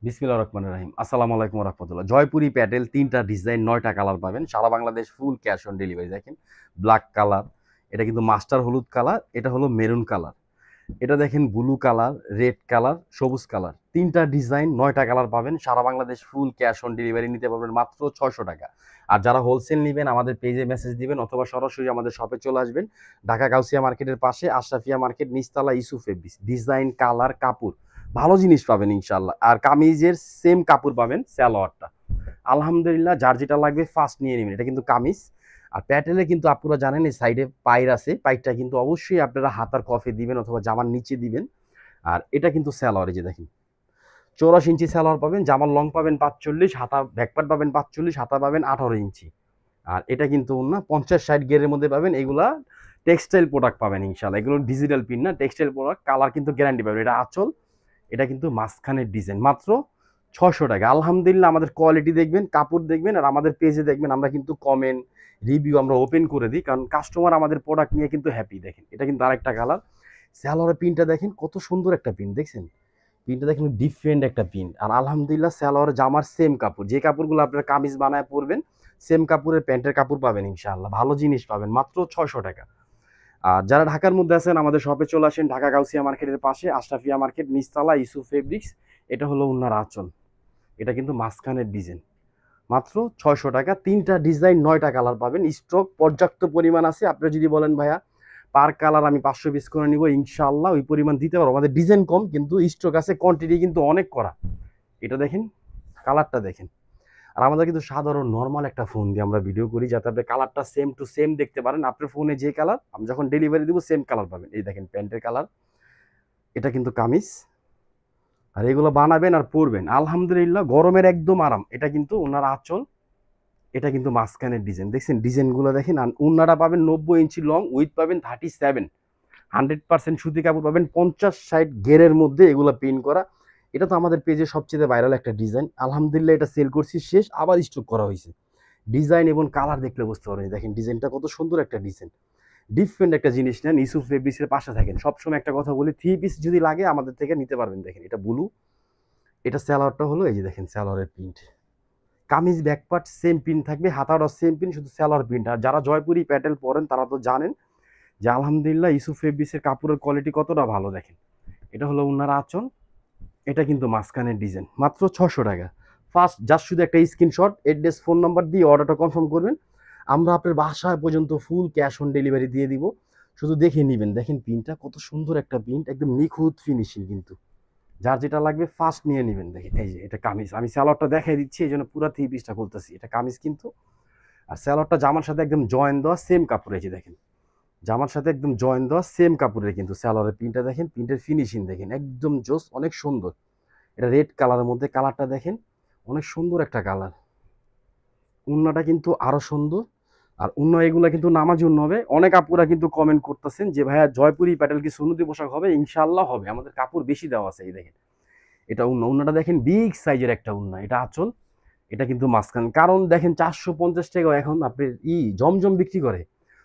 বিসমিল্লাহির রহমানির রহিম। আসসালামু আলাইকুম ওয়া রাহমাতুল্লাহ। জয়পুরি প্যাটেল ৩ টা ডিজাইন ৯ টা কালার পাবেন। সারা Bangladesh full cash on delivery. দেখেন ব্ল্যাক কালার, এটা কিন্তু মাস্টার হলুদ কালার, এটা হলো মেরুন কালার। এটা দেখেন ব্লু কালার, রেড কালার, সবুজ কালার। ৩ টা ডিজাইন ৯ টা কালার পাবেন। সারা Bangladesh full cash on delivery নিতে পারবেন মাত্র ৬০০ টাকা। আর যারা হোলসেল নিবেন আমাদের পেজে মেসেজ দিবেন অথবা সরাসরি আমাদের শপে চলে আসবেন। ঢাকা গাউসিয়া মার্কেটের পাশে আশরাফিয়া মার্কেট নিচতলা ইসু ফেব্রিক্স। ডিজাইন, কালার, কাপড় ভালো জিনিস পাবেন ইনশাআল্লাহ। আর কামিজের সেম কাপড় পাবেন সালোয়ারটা। আলহামদুলিল্লাহ, যার যেটা লাগবে ফার্স্ট নিয়ে নেবেন। এটা কিন্তু কামিজ। আর প্যাটেলে কিন্তু আপনারা জানেন এই সাইডে পাইর আছে, পাইরটা কিন্তু অবশ্যই আপনারা হাতার কফে দিবেন অথবা জামার নিচে দিবেন। আর এটা কিন্তু সালোয়ার, এই যে দেখেন 84 ইঞ্চি সালোয়ার পাবেন, জামার লং পাবেন 45, হাতা ব্যাকপার্ট পাবেন 45, হাতা পাবেন 18 ইঞ্চি। আর এটা কিন্তু না 50-60 গিয়ারের মধ্যে পাবেন। এগুলা টেক্সটাইল প্রোডাক্ট পাবেন ইনশাআল্লাহ। এগুলো ডিজিটাল প্রিন্ট না, টেক্সটাইল প্রোডাক্ট। কালার কিন্তু গ্যারান্টি পাবেন। এটা আঁচল, এটা কিন্তু মাঝখানের ডিজাইন। মাত্র ৬০০ টাকা। আলহামদুলিল্লাহ, আমাদের কোয়ালিটি দেখবেন, কাপড় দেখবেন, আর আমাদের পেজে দেখবেন আমরা কিন্তু কমেন্ট রিভিউ আমরা ওপেন করে দিই, কারণ কাস্টমার আমাদের প্রোডাক্ট নিয়ে কিন্তু হ্যাপি। দেখেন এটা কিন্তু আরেকটা কালার। সালোয়ারের প্রিন্টটা দেখেন কত সুন্দর একটা প্রিন্ট, দেখছেন প্রিন্টটা দেখেন ডিফারেন্ট একটা প্রিন্ট। আর আলহামদুলিল্লাহ সালোয়ার জামার সেম কাপড়, যে কাপড়গুলো আপনারা কামিজ বানায় পরবেন সেম কাপড়ের প্যান্টের কাপড় পাবেন ইনশাআল্লাহ। ভালো জিনিস পাবেন মাত্র ৬০০ টাকা। আর যারা ঢাকার মধ্যে আছেন আমাদের শপে চলে আসেন, ঢাকা গাউসিয়া মার্কেটের পাশে আশরাফিয়া মার্কেট নিচতলা ইসু ফেব্রিক্স। এটা হলো উন্নার আঁচল, এটা কিন্তু মাঝখানের ডিজাইন। মাত্র ৬০০ টাকা। ৩ টা ডিজাইন ৯ টা কালার পাবেন। স্টক পর্যাপ্ত পরিমাণ আছে। আপনি যদি বলেন ভাইয়া পার কালার আমি ৫০০ পিস করে নিব, ইনশাআল্লাহ ওই পরিমাণ দিতে পারবো। আমাদের ডিজাইন কম কিন্তু স্টক আছে, কোয়ান্টিটি কিন্তু অনেক করা। এটা দেখেন, কালারটা দেখেন। আর আমাদের কিন্তু সাধারণ নর্মাল একটা ফোন দিয়ে আমরা ভিডিও করি, যাতে আপনি কালারটা সেম টু সেম দেখতে পারেন। আপনার ফোনে যে কালার আমি যখন ডেলিভারি দিব সেম কালার পাবেন। এই দেখেন প্যান্টের কালার, এটা কিন্তু কামিজ। আর এগুলো বানাবেন আর পরবেন আলহামদুলিল্লাহ, গরমের একদম আরাম। এটা কিন্তু ওনার আঁচল, এটা কিন্তু মাঝখানের ডিজাইন। দেখছেন ডিজাইনগুলো দেখেন। আর উন্নাটা পাবেন ৯০ ইঞ্চি লং, উইথ পাবেন 37। 100% সুতি কাপড় পাবেন 50-60 গেরের মধ্যে, এগুলো প্রিন্ট করা। এটা তো আমাদের পেজে সবচেয়ে ভাইরাল একটা ডিজাইন। আলহামদুলিল্লাহ, এটা সেল করছি, শেষ, আবার স্টক করা হয়েছে। ডিজাইন এবং কালার দেখলে বুঝতে পারবেন। দেখেন ডিজাইনটা কত সুন্দর একটা ডিজাইন। ডিফারেন্ট একটা জিনিস নেন, ইসুফ ফেব্রিক্সের পাশে থাকেন। সবসময় একটা কথা বলি, 3 পিস যদি লাগে আমাদের থেকে নিতে পারবেন। দেখেন এটা ব্লু, এটা সালোয়ারটা হলো এই যে দেখেন সালোয়ারের print. Kameez back part same print থাকবে, হাতাটা সেম প্রিন্ট, শুধু সালোয়ার প্রিন্ট। আর যারা জয়পুরি প্যাটেল পরেন তারা তো জানেন যে আলহামদুলিল্লাহ ইসুফ ফেব্রিক্সের কাপড়ের কোয়ালিটি কতটা ভালো। দেখেন এটা হলো উনার আঁচল, এটা কিন্তু মাঝখানের ডিজাইন। মাত্র ৬০০ টাকা। ফার্স্ট জাস্ট শুধু একটা স্ক্রিনশট, অ্যাড্রেস, ফোন নাম্বার দিয়ে অর্ডারটা কনফার্ম করবেন। আমরা আপনার বাসায় পর্যন্ত ফুল ক্যাশ অন ডেলিভারি দিয়ে দিব। শুধু দেখে নেবেন। দেখেন প্রিন্টটা কত সুন্দর একটা প্রিন্ট, একদম নিখুঁত ফিনিশিং কিন্তু। যার যেটা লাগবে ফার্স্ট নিয়ে নেবেন। দেখেন এই যে এটা কামিজ, আমি সালোয়ারটা দেখাই দিচ্ছি, এই জন্য পুরো 3 পিসটা খুলতেছি। এটা কামিজ কিন্তু। আর সালোয়ারটা জামার সাথে একদম জয়েন দেওয়া সেম কাপড়। এই যে দেখেন জামার সাথে একদম জয়েন দেওয়া সেম কাপড়ের কিন্তু সালোয়ারের প্রিন্টটা দেখেন, প্রিন্টের ফিনিশিং দেখেন একদম জোস, অনেক সুন্দর। এটা রেড কালারের মধ্যে, কালারটা দেখেন অনেক সুন্দর একটা কালার। উন্নাটা কিন্তু আরো সুন্দর। আর উন্ন এগুলা কিন্তু নামাজি উন্ন হবে। অনেক আপুরা কিন্তু কমেন্ট করতেছেন যে ভাইয়া জয়পুরি প্যাটেল কি সুন্নতি পোশাক হবে? ইনশাআল্লাহ হবে, আমাদের কাপড় বেশি দেওয়া আছে। এই দেখেন এটা উন্নাটা দেখেন বিগ সাইজের একটা উন্না। এটা আঁচল, এটা কিন্তু মাঝখান। কারণ দেখেন 450 টাকা এখন আপনি জমজম বিক্রি করে,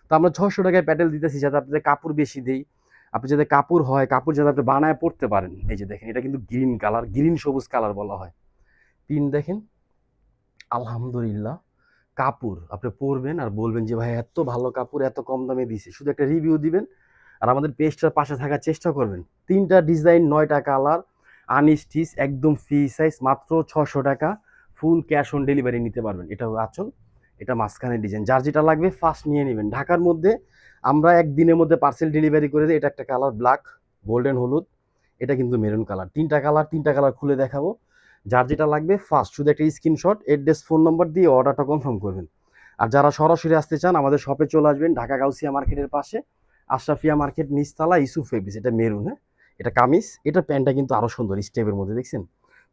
তো আমরা 600 টাকায় প্যাটেল দিতেছি, যাতে আপনাদের কাপড় বেশি দেই। আপনি যাতে কাপড় হয়, কাপড় যাতে আপনি বানায় পড়তে পারেন। এই যে দেখেন এটা কিন্তু গ্রিন কালার, গ্রিন সবুজ কালার বলা হয়। পিন দেখেন আলহামদুলিল্লাহ। কাপড় আপনি পরবেন আর বলবেন যে ভাই এত ভালো কাপড় এত কম দামে দিছে। শুধু একটা রিভিউ দিবেন আর আমাদের পেজটার পাশে থাকার চেষ্টা করবেন। 3টা ডিজাইন 9টা কালার, আনস্টিচ, একদম ফ্রি সাইজ, মাত্র ৬০০ টাকা। ফুল ক্যাশ অন ডেলিভারি নিতে পারবেন। এটা আঁচল, এটা মাঝখানে ডিজাইন। যার যেটা লাগবে ফার্স্ট নিয়ে নেবেন। ঢাকার মধ্যে আমরা একদিনের মধ্যে পার্সেল ডেলিভারি করে দিই। এটা একটা কালার ব্ল্যাক, গোল্ডেন হলুদ, এটা কিন্তু মেরুন কালার। 3টা কালার খুলে দেখাবো। যার যেটা লাগবে ফার্স্ট শুধু একটা স্ক্রিনশট, অ্যাড্রেস, ফোন নম্বর দিয়ে অর্ডারটা কনফার্ম করবেন। আর যারা সরাসরি আসতে চান আমাদের শপে চলে আসবেন, ঢাকা গাউসিয়া মার্কেটের পাশে আশরাফিয়া মার্কেট নিচতলা ইসুফ ফেব্রিক্স। এটা মেরুন, হ্যাঁ, এটা কামিজ। এটা প্যান্টটা কিন্তু আরো সুন্দর স্টেপের মধ্যে, দেখছেন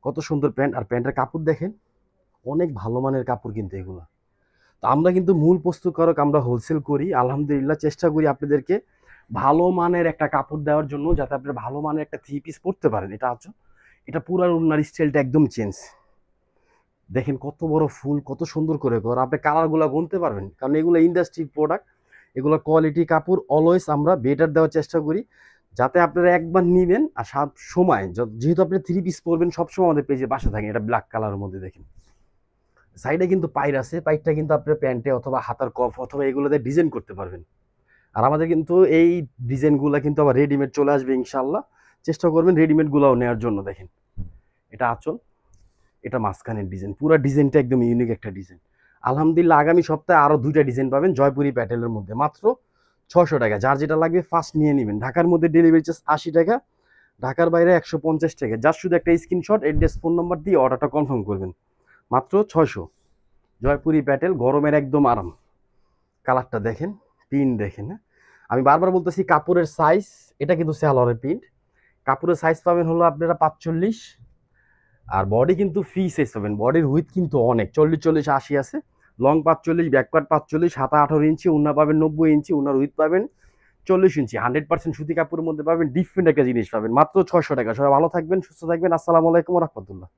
কত সুন্দর প্যান্ট। আর প্যান্টের কাপড় দেখেন অনেক ভালো মানের কাপড় কিন্তু এগুলো। তো আমরা কিন্তু মূল প্রস্তুতকারক, আমরা হোলসেল করি। আলহামদুলিল্লাহ চেষ্টা করি আপনাদেরকে ভালো মানের একটা কাপড় দেওয়ার জন্য, যাতে আপনার ভালো মানের একটা 3 পিস পরতে পারেন। এটা আছো, এটা পুরো ওনার স্টাইলটা একদম চেঞ্জ। দেখেন কত বড় ফুল, কত সুন্দর করে করা। আপনি কালারগুলো গুনতে পারবেন, কারণ এগুলো ইন্ডাস্ট্রি প্রোডাক্ট। এগুলো কোয়ালিটি কাপড় অলওয়েজ আমরা বেটার দেওয়ার চেষ্টা করি। যাতে আপনারা একবার নিবেন আর সব সময় যেহেতু আপনি থ্রি পিস পরবেন সবসময় আমাদের পেজে পাশে থাকেন। এটা ব্ল্যাক কালারের মধ্যে দেখেন, সাইডে কিন্তু পাইর আছে, পাইরটা কিন্তু আপনার প্যান্টে অথবা হাতার কফ অথবা এগুলোতে ডিজাইন করতে পারবেন। আর আমাদের কিন্তু এই ডিজাইনগুলো কিন্তু আবার রেডিমেড চলে আসবে ইনশাল্লাহ। চেষ্টা করবেন রেডিমেডগুলোও নেওয়ার জন্য। দেখেন এটা আঁচল, এটা মাঝখানের ডিজাইন, পুরো ডিজাইনটা একদম ইউনিক একটা ডিজাইন। আলহামদুলিল্লাহ আগামী সপ্তাহে আরও 2টা ডিজাইন পাবেন জয়পুরি প্যাটেলের মধ্যে, মাত্র 600 টাকা। যার যেটা লাগবে ফার্স্ট নিয়ে নেবেন। ঢাকার মধ্যে ডেলিভারি চার্জ 80 টাকা, ঢাকার বাইরে 150 টাকা। যার শুধু একটা স্ক্রিনশট, অ্যাড্রেস, ফোন নাম্বার দিয়ে অর্ডারটা কনফার্ম করবেন। মাত্র 600। জয়পুরি প্যাটেল, গরমের একদম আরাম। কালারটা দেখেন, প্রিন্ট দেখেন। হ্যাঁ, আমি বারবার বলতেছি কাপড়ের সাইজ, এটা কিন্তু সালোয়ারের প্রিন্ট। কাপড়ের সাইজ পাবেন হলো আপনারা 45, আর বডি কিন্তু ফ্রি সাইজ পাবেন। বডির উইথ কিন্তু অনেক, 40-40-80 আছে। লং 45, ব্যাকপার্ট 45, হাতা 18 ইঞ্চি, উন্না পাবেন 90 ইঞ্চি, উন্নার উইথ পাবেন 40 ইঞ্চি। 100% সুতি কাপড়ের মধ্যে পাবেন, ডিফারেন্ট একটা জিনিস পাবেন। মাত্র 600 টাকা। সবাই ভালো থাকবেন, সুস্থ থাকবেন। আসসালামু আলাইকুম রহমতুল্লাহ।